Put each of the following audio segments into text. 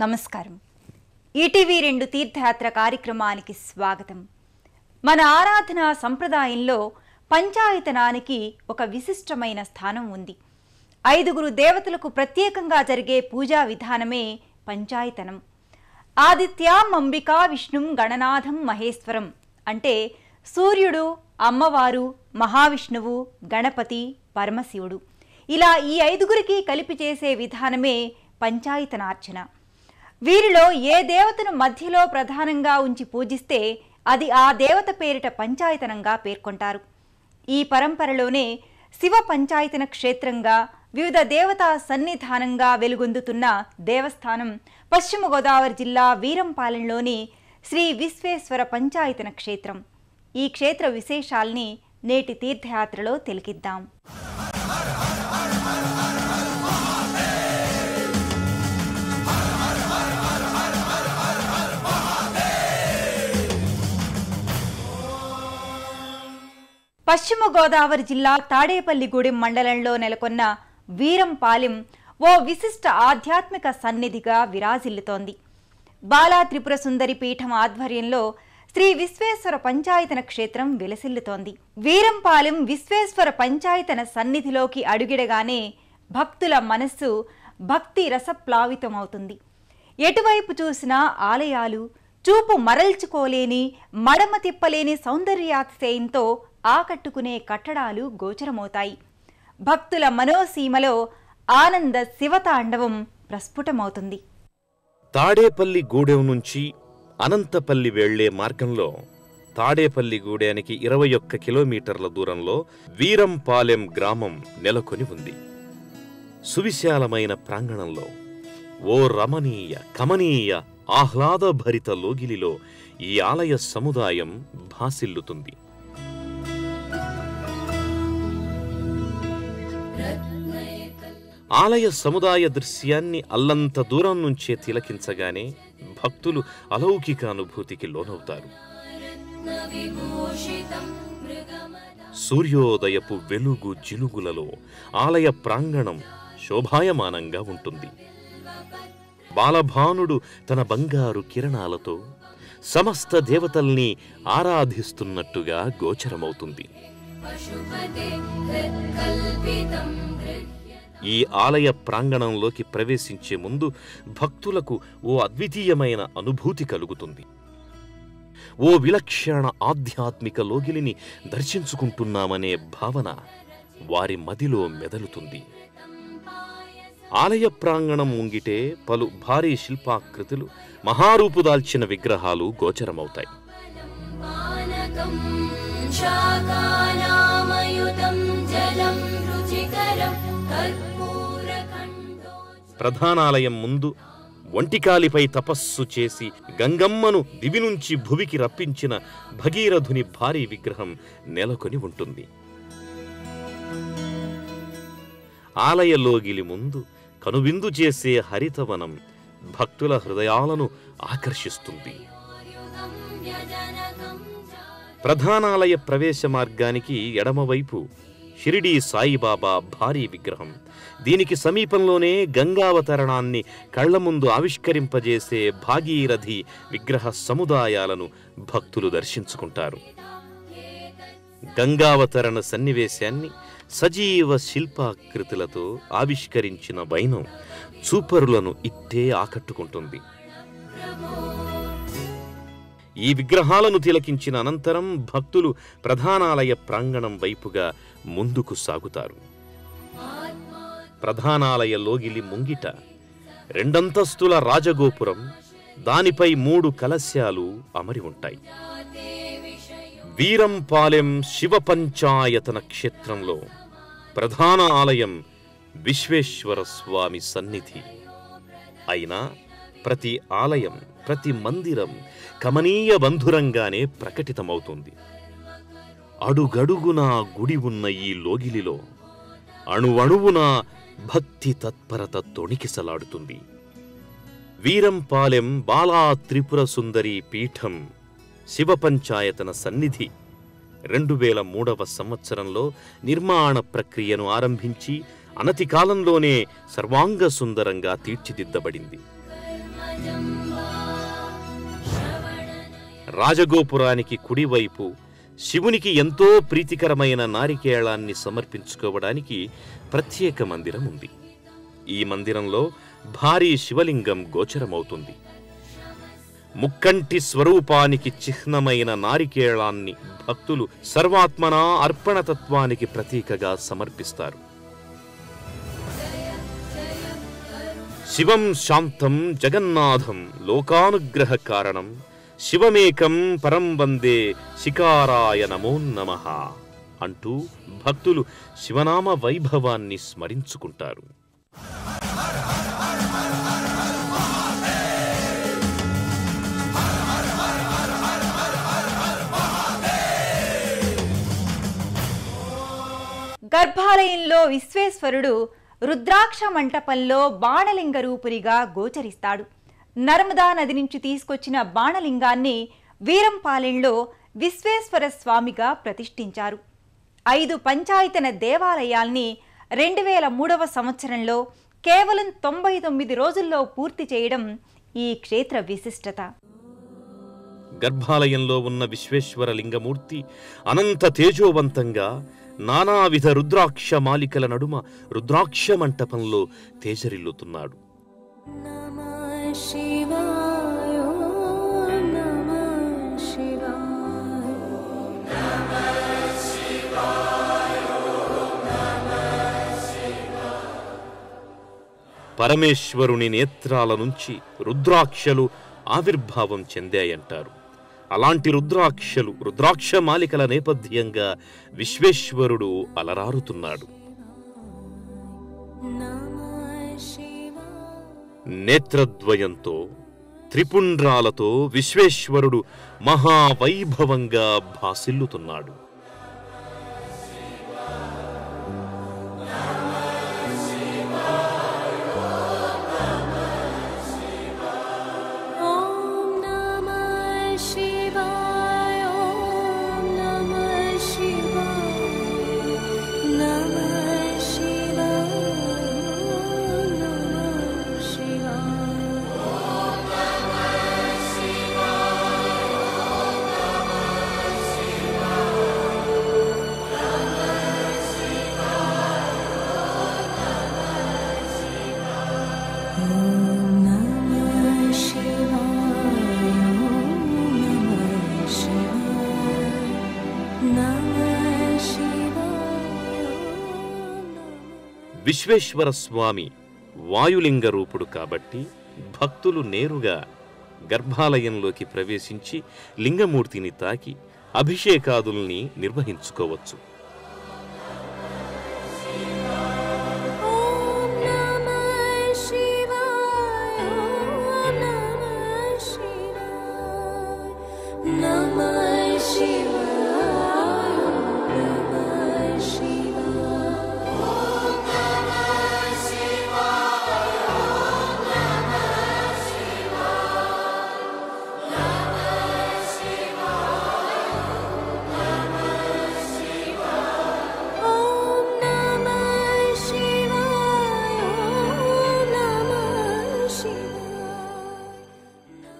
నమస్కారం. ఈటీవీ 2 తీర్థయాత్ర కార్యక్రమానికి స్వాగతం. మన ఆరాధన సంప్రదాయంలో పంచాయతనానికి ఒక విశిష్టమైన స్థానం ఉంది. 5 దేవతలకు ప్రత్యేకంగా జరిగే పూజా విధానమే పంచాయతనం. ఆదిత్యాం అంబికా విష్ణుం గణనాథం మహేశ్వరం అంటే సూర్యుడు, అమ్మవారు, మహావిష్ణువు, గణపతి, పరమశివుడు ఇలా ఈ 5గురికి కలిపి చేసే విధానమే పంచాయతనార్చన. వీరిలో ఏ దేవతను మధ్యలో ప్రధానంగా ఉంచి పూజిస్తే అది ఆ దేవత పేరిట పంచాయతనంగా పేర్కొంటారు. ఈ పరంపరలోనే శివ పంచాయతన క్షేత్రంగా వివిధ దేవతా సన్నిధానంగా వెలుగొందుతున్న దేవస్థానం పశ్చిమ గోదావరి జిల్లా వీరంపాలెంలోని శ్రీ విశ్వేశ్వర పంచాయతన క్షేత్రం. ఈ క్షేత్ర విశేషాల్ని నేటి తీర్థయాత్రలో తిలకిద్దాం. పశ్చిమ గోదావరి జిల్లా తాడేపల్లిగూడెం మండలంలో నెలకొన్న వీరంపాలెం ఓ విశిష్ట ఆధ్యాత్మిక సన్నిధిగా విరాజిల్లుతోంది. బాలా త్రిపుర సుందరి పీఠం ఆధ్వర్యంలో శ్రీ విశ్వేశ్వర పంచాయతన క్షేత్రం విలసిల్లుతోంది. వీరంపాలెం విశ్వేశ్వర పంచాయతన సన్నిధిలోకి అడుగిడగానే భక్తుల మనస్సు భక్తి రసప్లావితమవుతుంది. ఎటువైపు చూసినా ఆలయాలు, చూపు మరల్చుకోలేని, మడమ తిప్పలేని సౌందర్యాతిశయంతో ఆకట్టుకునే కట్టడాలు గోచరమవుతాయి. భక్తుల మనోసీమలో ఆనంద శివతాండవం ప్రస్ఫుటమవుతుంది. తాడేపల్లిగూడెం నుంచి అనంతపల్లి వెళ్లే మార్గంలో తాడేపల్లిగూడెనికి 21 కిలోమీటర్ల దూరంలో వీరంపాలెం గ్రామం నెలకొని ఉంది. సువిశాలమైన ప్రాంగణంలో ఓ రమణీయ, కమనీయ, ఆహ్లాదభరిత లోగిలిలో ఈ ఆలయ సముదాయం భాసిల్లుతుంది. ఆలయ సముదాయ దృశ్యాన్ని అల్లంత దూరం నుంచే తిలకించగానే భక్తులు అలౌకిక అనుభూతికి లోనవుతారు. సూర్యోదయపు వెలుగు జిలుగులలో ఆలయ ప్రాంగణం శోభాయమానంగా ఉంటుంది. బాలభానుడు తన బంగారు కిరణాలతో సమస్త దేవతల్ని ఆరాధిస్తున్నట్టుగా గోచరమవుతుంది. ఈ ఆలయ ప్రాంగణంలోకి ప్రవేశించే ముందు భక్తులకు ఓ అద్వితీయమైన అనుభూతి కలుగుతుంది. ఓ విలక్షణ ఆధ్యాత్మిక లోగిలిని దర్శించుకుంటున్నామనే భావన వారి మదిలో మెదలుతుంది. ఆలయ ప్రాంగణం ముంగిటే పలు భారీ శిల్పాకృతులు, మహారూపుదాల్చిన విగ్రహాలు గోచరమవుతాయి. ప్రధానాలయం ముందు ఒంటికాలిపై తపస్సు చేసి గంగమ్మను దివి నుంచి భువికి రప్పించిన భగీరథుని భారీ విగ్రహం నెలకొని ఉంటుంది. ఆలయ లోగిలి ముందు కనువిందు చేసే హరితవనం భక్తుల హృదయాలను ఆకర్షిస్తుంది. ప్రధానాలయ ప్రవేశ మార్గానికి ఎడమవైపు షిరిడీ సాయిబాబా భారీ విగ్రహం, దీనికి సమీపంలోనే గంగావతరణాన్ని కళ్ల ముందు ఆవిష్కరింపజేసే భాగీరథి విగ్రహ సముదాయాలను భక్తులు దర్శించుకుంటారు. గంగావతరణ సన్నివేశాన్ని సజీవ శిల్పాకృతులతో ఆవిష్కరించిన వైనం చూపరులను ఇట్టే ఆకట్టుకుంటుంది. ఈ విగ్రహాలను తిలకించిన అనంతరం భక్తులు ప్రధానాలయ ప్రాంగణం వైపుగా ముందుకు సాగుతారు. ప్రధానాలయ లోగిలి ముంగిట 2 అంతస్తుల రాజగోపురం, దానిపై 3 కలశాలు అమరి ఉంటాయి. వీరంపాలెం శివ పంచాయతన క్షేత్రంలో ప్రధాన ఆలయం విశ్వేశ్వర స్వామి సన్నిధి. అయినా ప్రతి ఆలయం, ప్రతి మందిరం కమనీయ బంధురంగానే ప్రకటితమవుతుంది. అడుగడుగునా గుడి ఉన్న ఈ లోగిలిలో అణువణువున భక్తి తత్పరత తొణికిసలాడుతుంది. వీరంపాలెం బాలా త్రిపుర సుందరి పీఠం శివ పంచాయతన సన్నిధి 2003వ సంవత్సరంలో నిర్మాణ ప్రక్రియను ఆరంభించి అనతి కాలంలోనే సర్వాంగ సుందరంగా తీర్చిదిద్దబడింది. రాజగోపురానికి కుడివైపు శివునికి ఎంతో ప్రీతికరమైన నారికేళాన్ని సమర్పించుకోవడానికి ప్రత్యేక మందిరం ఉంది. ఈ మందిరంలో భారీ శివలింగం గోచరమవుతుంది. ముక్కంటి స్వరూపానికి చిహ్నమైన నారికేళాన్ని భక్తులు సర్వాత్మనా అర్పణతత్వానికి ప్రతీకగా సమర్పిస్తారు. శివం శాంతం జగన్నాథం లోకానుగ్రహ కారణం శివమేకం పరం వందే శికారాయ నమో నమః అంటూ భక్తులు శివనామ వైభవాన్ని స్మరించుకుంటారు. గర్భాలయంలో విశ్వేశ్వరుడు రుద్రాక్ష మంటపంలో బాణలింగ రూపునిగా గోచరిస్తాడు. నర్మదా నది నుంచి తీసుకొచ్చిన బాణలింగాన్ని వీరంపాలెంలో విశ్వేశ్వర స్వామిగా ప్రతిష్ఠించారు. 5 పంచాయతన దేవాలయాల్ని 2003వ సంవత్సరంలో కేవలం 99 రోజుల్లో పూర్తి చేయడం ఈ క్షేత్ర విశిష్టత. గర్భాలయంలో ఉన్న విశ్వేశ్వర లింగమూర్తి అనంత తేజోవంతంగా నానావిధ రుద్రాక్ష మాలికల నడుమ రుద్రాక్ష మంటపంలో తేజరిల్లుతున్నాడు. పరమేశ్వరుని నేత్రాల నుంచి రుద్రాక్షలు ఆవిర్భావం చెందాయంటారు. అలాంటి రుద్రాక్షలు రుద్రాక్ష మాలికల నేపథ్యంగా విశ్వేశ్వరుడు అలరారుతున్నాడు. నేత్రద్వయంతో త్రిపుండ్రాలతో విశ్వేశ్వరుడు మహావైభవంగా భాసిల్లుతున్నాడు. విశ్వేశ్వర స్వామి వాయులింగ రూపుడు కాబట్టి భక్తులు నేరుగా గర్భాలయంలోకి ప్రవేశించి లింగమూర్తిని తాకి అభిషేకాదుల్ని నిర్వహించుకోవచ్చు.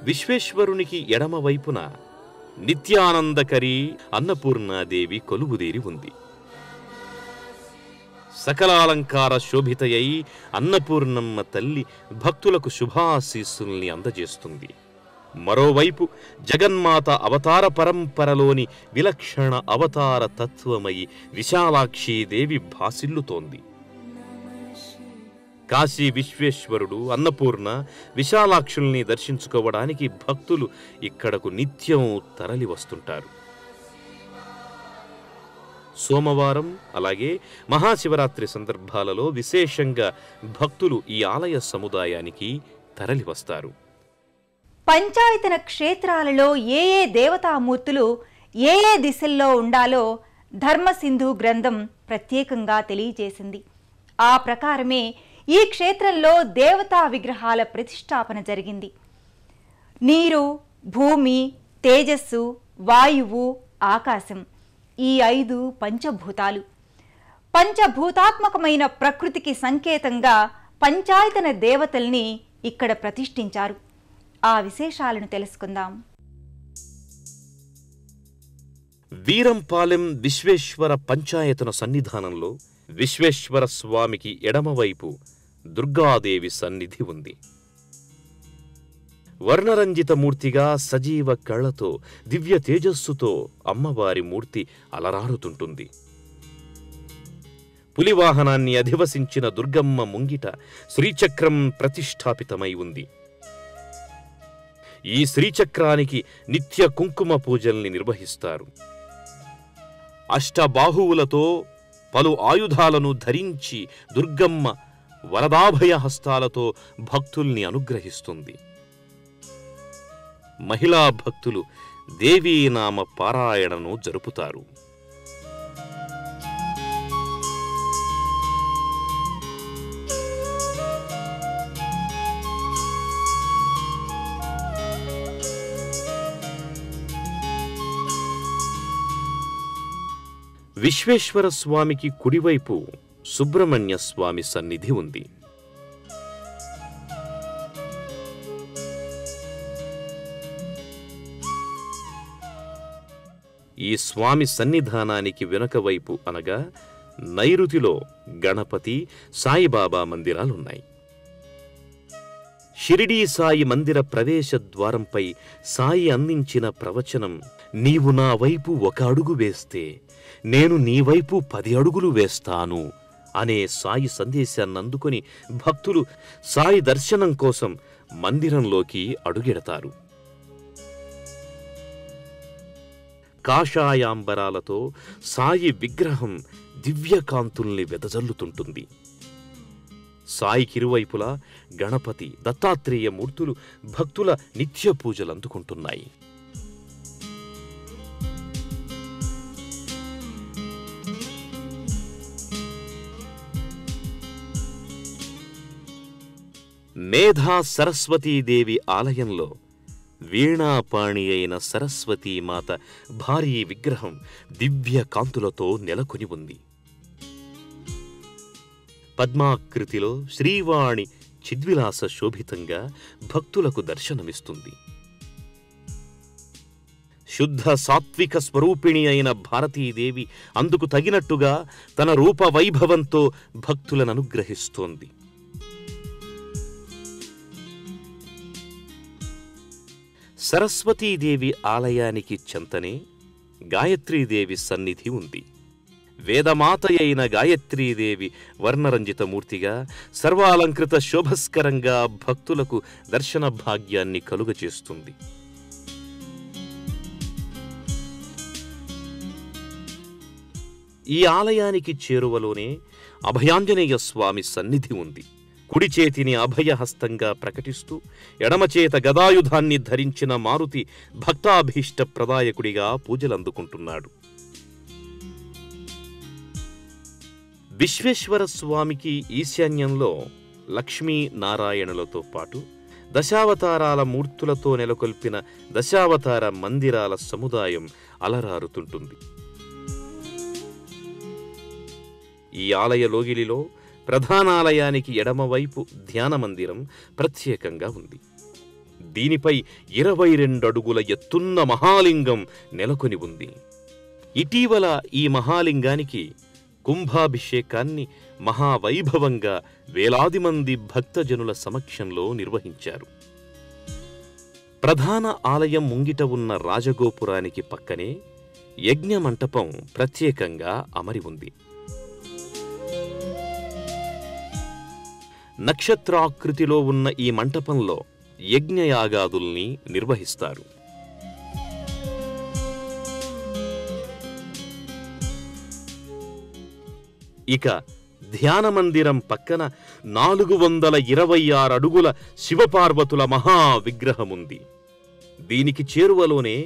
విశ్వేశ్వరునికి ఎడమవైపున నిత్యానందకరీ అన్నపూర్ణాదేవి కొలువుదేరి ఉంది. సకలాలంకార శోభితయై అన్నపూర్ణమ్మ తల్లి భక్తులకు శుభాశీస్సుల్ని అందజేస్తుంది. మరోవైపు జగన్మాత అవతార పరంపరలోని విలక్షణ అవతార తత్వమయి విశాలాక్షీదేవి భాసిల్లుతోంది. కాశీ విశ్వేశ్వరుడు, అన్నపూర్ణ, విశాలాక్షుల్ని దర్శించుకోవడానికి భక్తులు ఇక్కడకు నిత్యం తరలి వస్తుంటారు. సోమవారం అలాగే మహాశివరాత్రి సందర్భాలలో విశేషంగా భక్తులు ఈ ఆలయ సముదాయానికి తరలి వస్తారు. పంచాయతన క్షేత్రాలలో ఏ ఏ దేవతామూర్తులు ఏ ఏ దిశల్లో ఉండాలో ధర్మసింధు గ్రంథం ప్రత్యేకంగా తెలియజేసింది. ఆ ప్రకారమే ఈ క్షేత్రంలో దేవతా విగ్రహాల ప్రతిష్టాపన జరిగింది. నీరు, భూమి, తేజస్సు, వాయువు, ఆకాశం ఈ 5 పంచభూతాలు. పంచభూతాత్మకమైన ప్రకృతికి సంకేతంగా పంచాయతన దేవతల్ని ఇక్కడ ప్రతిష్ఠించారు. ఆ విశేషాలను తెలుసుకుందాం. వీరంపాలెం విశ్వేశ్వర పంచాయతన సన్నిధానంలో విశ్వేశ్వర స్వామికి ఎడమవైపు దుర్గాదేవి సన్నిధి ఉంది. వర్ణరంజిత మూర్తిగా సజీవ కళ్లతో దివ్య తేజస్సుతో అమ్మవారి మూర్తి అలరారుతుంటుంది. పులివాహనాన్ని అధివసించిన దుర్గమ్మ ముంగిట శ్రీచక్రం ప్రతిష్ఠాపితమై ఉంది. ఈ శ్రీచక్రానికి నిత్య కుంకుమ పూజల్ని నిర్వహిస్తారు. అష్టబాహువులతో పలు ఆయుధాలను ధరించి దుర్గమ్మ వరదాభయ హస్తాలతో భక్తుల్ని అనుగ్రహిస్తుంది. మహిళా భక్తులు దేవీనామ పారాయణను జరుపుతారు. విశ్వేశ్వర స్వామికి కుడివైపు సుబ్రహ్మణ్య స్వామి సన్నిధి ఉంది. ఈ స్వామి సన్నిధానానికి వెనుకవైపు అనగా నైరుతిలో గణపతి, సాయిబాబా మందిరాలున్నాయి. షిరిడీ సాయి మందిర ప్రవేశ ద్వారంపై సాయి అందించిన ప్రవచనం, నీవు నా వైపు 1 అడుగు వేస్తే నేను నీ వైపు 10 అడుగులు వేస్తాను అనే సాయి సందేశాన్ని అందుకొని భక్తులు సాయి దర్శనం కోసం మందిరంలోకి అడుగెడతారు. కాషాయాంబరాలతో సాయి విగ్రహం దివ్యకాంతుల్ని వెదజల్లుతుంటుంది. సాయికిరువైపులా గణపతి, దత్తాత్రేయ మూర్తులు భక్తుల నిత్య పూజలందుకుంటున్నాయి. మేధా సరస్వతీదేవి ఆలయంలో వీణాపాణి అయిన సరస్వతీమాత భారీ విగ్రహం దివ్య కాంతులతో నెలకొని ఉంది. పద్మాకృతిలో శ్రీవాణి చిద్విలాస శోభితంగా భక్తులకు దర్శనమిస్తుంది. శుద్ధ సాత్విక స్వరూపిణి అయిన భారతీదేవి అందుకు తగినట్టుగా తన రూప వైభవంతో భక్తులను అనుగ్రహిస్తోంది. సరస్వతీదేవి ఆలయానికి చెంతనే గాయత్రీదేవి సన్నిధి ఉంది. వేదమాత అయిన గాయత్రీదేవి వర్ణరంజిత మూర్తిగా సర్వాలంకృత శోభస్కరంగా భక్తులకు దర్శన భాగ్యాన్ని కలుగచేస్తుంది. ఈ ఆలయానికి చేరువలోనే అభయాంజనేయ స్వామి సన్నిధి ఉంది. కుడి చేతిని అభయహస్తంగా ప్రకటిస్తూ ఎడమచేత గదాయుధాన్ని ధరించిన మారుతి భక్తాభీష్ట ప్రదాయకుడిగా పూజలందుకుంటున్నాడు. విశ్వేశ్వర స్వామికి ఈశాన్యంలో లక్ష్మీ నారాయణులతో పాటు దశావతారాల మూర్తులతో నెలకొల్పిన దశావతార మందిరాల సముదాయం అలరారుతుంటుంది. ఈ ఆలయ లోగిలిలో ప్రధానాలయానికి ఎడమవైపు ధ్యాన మందిరం ప్రత్యేకంగా ఉంది. దీనిపై 22 అడుగుల ఎత్తున్న మహాలింగం నెలకొని ఉంది. ఇటీవల ఈ మహాలింగానికి కుంభాభిషేకాన్ని మహావైభవంగా వేలాది మంది భక్తజనుల సమక్షంలో నిర్వహించారు. ప్రధాన ఆలయం ముంగిట ఉన్న రాజగోపురానికి పక్కనే యజ్ఞ మంటపం ప్రత్యేకంగా అమరి ఉంది. నక్షత్రాకృతిలో ఉన్న ఈ మంటపంలో యజ్ఞయాగాదుల్ని నిర్వహిస్తారు. ఇక ధ్యాన మందిరం పక్కన 426 అడుగుల శివపార్వతుల మహా విగ్రహముంది. దీనికి చేరువలోనే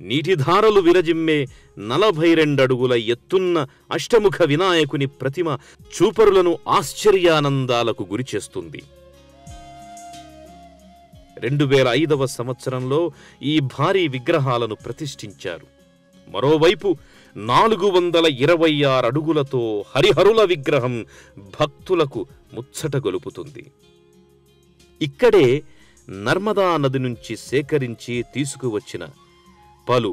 నీటిధారలు విరజిమ్మే 42 అడుగుల ఎత్తున్న అష్టముఖ వినాయకుని ప్రతిమ చూపరులను ఆశ్చర్యానందాలకు గురిచేస్తుంది. 2005వ సంవత్సరంలో ఈ భారీ విగ్రహాలను ప్రతిష్ఠించారు. మరోవైపు 426 అడుగులతో హరిహరుల విగ్రహం భక్తులకు ముచ్చట గొలుపుతుంది. ఇక్కడే నర్మదా నది నుంచి సేకరించి తీసుకువచ్చిన పలు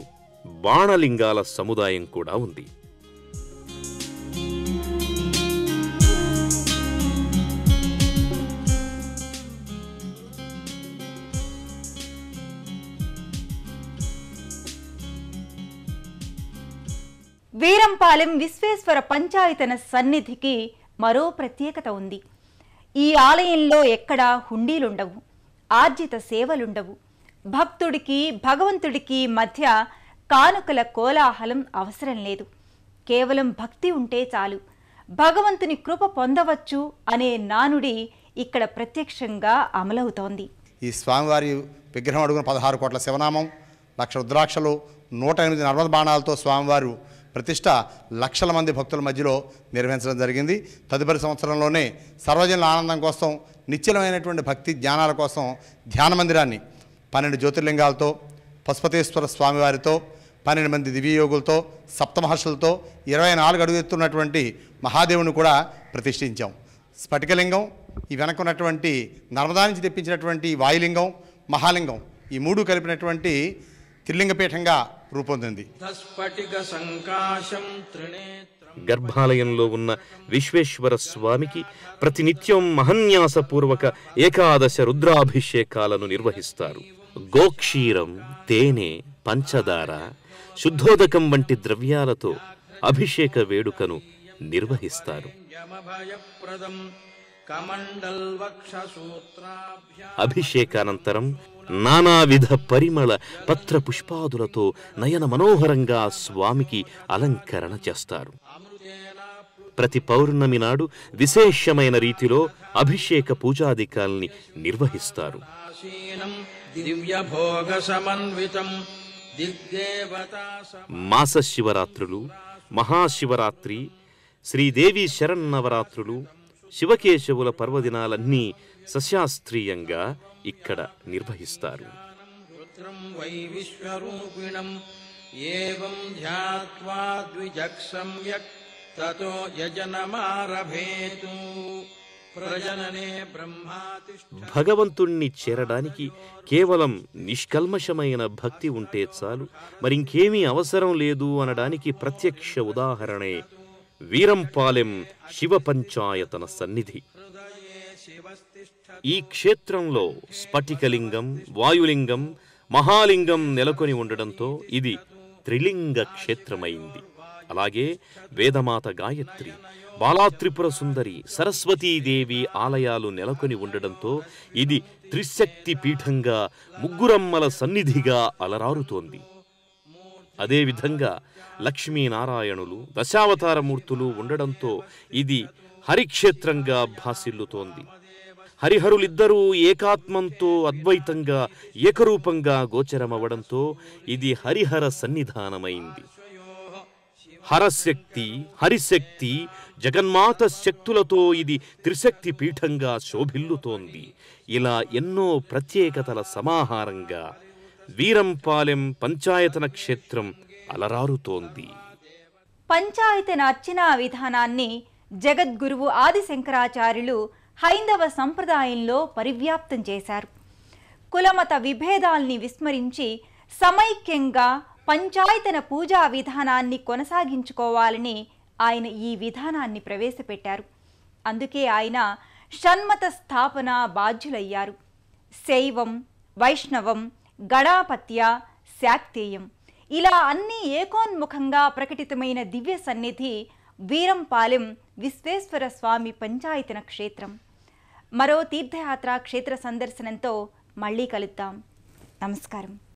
బాణలింగాల సముదాయం కూడా ఉంది. వీరంపాలెం విశ్వేశ్వర పంచాయతన సన్నిధికి మరో ప్రత్యేకత ఉంది. ఈ ఆలయంలో ఎక్కడా హుండీలుండవు, ఆర్జిత సేవలుండవు. భక్తుడికి భగవంతుడికి మధ్య కానుకల కోలాహలం అవసరం లేదు. కేవలం భక్తి ఉంటే చాలు, భగవంతుని కృప పొందవచ్చు అనే నానుడి ఇక్కడ ప్రత్యక్షంగా అమలవుతోంది. ఈ స్వామివారి విగ్రహం అడుగున 16 కోట్ల శివనామం, 1,00,000 రుద్రాక్షలు, 108 నర్మద బాణాలతో స్వామివారు ప్రతిష్ట లక్షల మంది భక్తుల మధ్యలో నిర్వహించడం జరిగింది. తదుపరి సంవత్సరంలోనే సర్వజనుల ఆనందం కోసం, నిశ్చలమైనటువంటి భక్తి జ్ఞానాల కోసం ధ్యాన మందిరాన్ని 12 జ్యోతిర్లింగాలతో, పశుపతేశ్వర స్వామివారితో, 12 మంది దివ్యయోగులతో, సప్తమహర్షులతో, 24 అడుగు ఎత్తున్నటువంటి మహాదేవుని కూడా ప్రతిష్ఠించాం. స్ఫటికలింగం, ఈ వెనకున్నటువంటి నర్మదా నుంచి తెప్పించినటువంటి వాయులింగం, మహాలింగం, ఈ 3 కలిపినటువంటి త్రిలింగపీఠంగా రూపొందింది. గర్భాలయంలో ఉన్న విశ్వేశ్వర స్వామికి ప్రతినిత్యం మహన్యాసపూర్వక ఏకాదశ రుద్రాభిషేకాలను నిర్వహిస్తారు. గోక్షీరం, తేనె, పంచదార, శుద్ధోదకం వంటి ద్రవ్యాలతో అభిషేక వేడుకను నిర్వహిస్తారు. అభిషేకానంతరం నానావిధ పరిమళ పత్ర పుష్పాదులతో నయన మనోహరంగా స్వామికి అలంకరణ చేస్తారు. ప్రతి పౌర్ణమి నాడు విశేషమైన రీతిలో అభిషేక పూజాదికాల్ని నిర్వహిస్తారు. మాస శివరాత్రులు, మహాశివరాత్రి, శ్రీదేవి శరన్నవరాత్రులు, శివకేశవుల పర్వదినాలన్నీ సశాస్త్రీయంగా ఇక్కడ నిర్వహిస్తారు. భగవంతుణ్ణి చేరడానికి కేవలం నిష్కల్మషమైన భక్తి ఉంటే చాలు, మరింకేమీ అవసరం లేదు అనడానికి ప్రత్యక్ష ఉదాహరణే వీరంపాలెం శివ పంచాయతన సన్నిధి. ఈ క్షేత్రంలో స్ఫటికలింగం, వాయులింగం, మహాలింగం నెలకొని ఉండడంతో ఇది త్రిలింగ క్షేత్రమైంది. అలాగే వేదమాత గాయత్రి, బాలాత్రిపుర సుందరి, సరస్వతీదేవి ఆలయాలు నెలకొని ఉండడంతో ఇది త్రిశక్తి పీఠంగా, ముగ్గురమ్మల సన్నిధిగా అలరారుతోంది. అదేవిధంగా లక్ష్మీనారాయణులు, దశావతారమూర్తులు ఉండడంతో ఇది హరిక్షేత్రంగా భాసిల్లుతోంది. హరిహరులిద్దరూ ఏకాత్మంతో అద్వైతంగా, ఏకరూపంగా గోచరమవడంతో ఇది హరిహర సన్నిధానమైంది. హరశక్తి, హరిశక్తి, జగన్మాత శక్తులతో ఇది త్రిశక్తి పీఠంగా శోభిల్లుతోంది. ఇలా ఎన్నో ప్రత్యేకతల సమాహారంగా వీరంపాలెం పంచాయతన క్షేత్రం అలరారుతోంది. పంచాయతన అర్చనా విధానాన్ని జగద్గురువు ఆదిశంకరాచార్యులు హైందవ సంప్రదాయంలో పరివ్యాప్తం చేశారు. కులమత విభేదాల్ని విస్మరించి సమైక్యంగా పంచాయతన పూజా విధానాన్ని కొనసాగించుకోవాలని ఆయన ఈ విధానాన్ని ప్రవేశపెట్టారు. అందుకే ఆయన షణ్మత స్థాపన బాధ్యులయ్యారు. శైవం, వైష్ణవం, గణాపత్య, శాక్తేయం ఇలా అన్నీ ఏకోన్ముఖంగా ప్రకటితమైన దివ్య సన్నిధి వీరంపాలెం విశ్వేశ్వర స్వామి పంచాయతన క్షేత్రం. మరో తీర్థయాత్ర క్షేత్ర సందర్శనంతో మళ్ళీ కలుద్దాం. నమస్కారం.